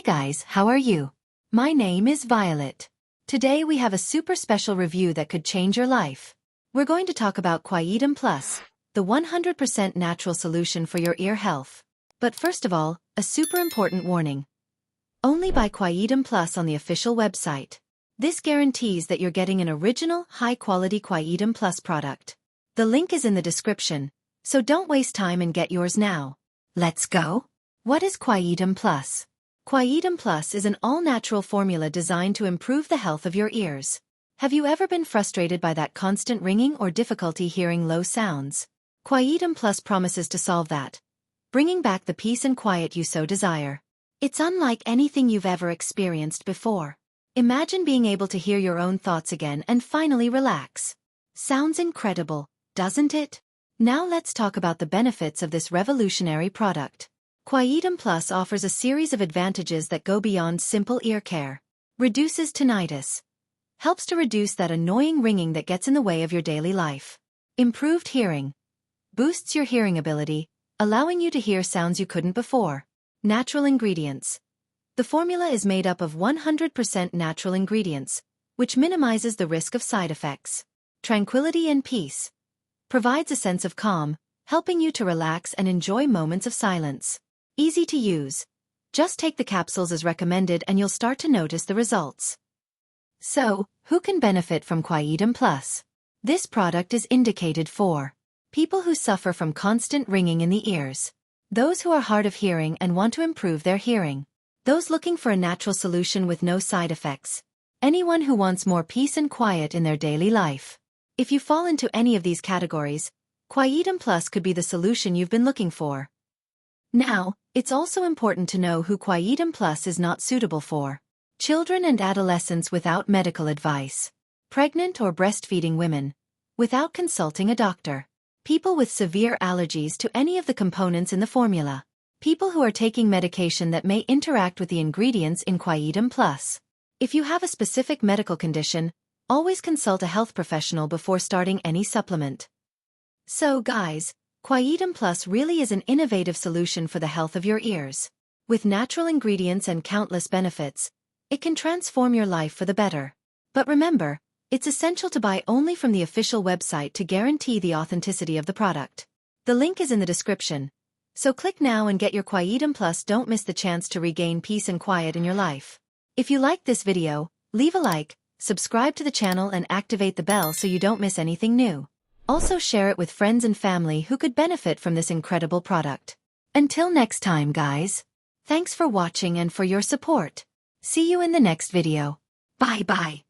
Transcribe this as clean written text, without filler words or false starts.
guys, how are you? My name is Violet. Today we have a super special review that could change your life. We're going to talk about Quietum Plus, the 100% natural solution for your ear health. But first of all, a super important warning. Only buy Quietum Plus on the official website. This guarantees that you're getting an original, high-quality Quietum Plus product. The link is in the description, so don't waste time and get yours now. Let's go! What is Quietum Plus? Quietum Plus is an all-natural formula designed to improve the health of your ears. Have you ever been frustrated by that constant ringing or difficulty hearing low sounds? Quietum Plus promises to solve that, bringing back the peace and quiet you so desire. It's unlike anything you've ever experienced before. Imagine being able to hear your own thoughts again and finally relax. Sounds incredible, doesn't it? Now let's talk about the benefits of this revolutionary product. Quietum Plus offers a series of advantages that go beyond simple ear care. Reduces tinnitus. Helps to reduce that annoying ringing that gets in the way of your daily life. Improved hearing. Boosts your hearing ability, allowing you to hear sounds you couldn't before. Natural ingredients. The formula is made up of 100% natural ingredients, which minimizes the risk of side effects. Tranquility and peace. Provides a sense of calm, helping you to relax and enjoy moments of silence. Easy to use. Just take the capsules as recommended and you'll start to notice the results. So, who can benefit from Quietum Plus? This product is indicated for people who suffer from constant ringing in the ears, those who are hard of hearing and want to improve their hearing, those looking for a natural solution with no side effects, anyone who wants more peace and quiet in their daily life. If you fall into any of these categories, Quietum Plus could be the solution you've been looking for. Now, it's also important to know who Quietum Plus is not suitable for. Children and adolescents without medical advice. Pregnant or breastfeeding women, without consulting a doctor. People with severe allergies to any of the components in the formula. People who are taking medication that may interact with the ingredients in Quietum Plus. If you have a specific medical condition, always consult a health professional before starting any supplement. So guys, Quietum Plus really is an innovative solution for the health of your ears. With natural ingredients and countless benefits, it can transform your life for the better. But remember, it's essential to buy only from the official website to guarantee the authenticity of the product. The link is in the description. So click now and get your Quietum Plus. Don't miss the chance to regain peace and quiet in your life. If you liked this video, leave a like, subscribe to the channel and activate the bell so you don't miss anything new. Also share it with friends and family who could benefit from this incredible product. Until next time guys. Thanks for watching and for your support. See you in the next video. Bye bye.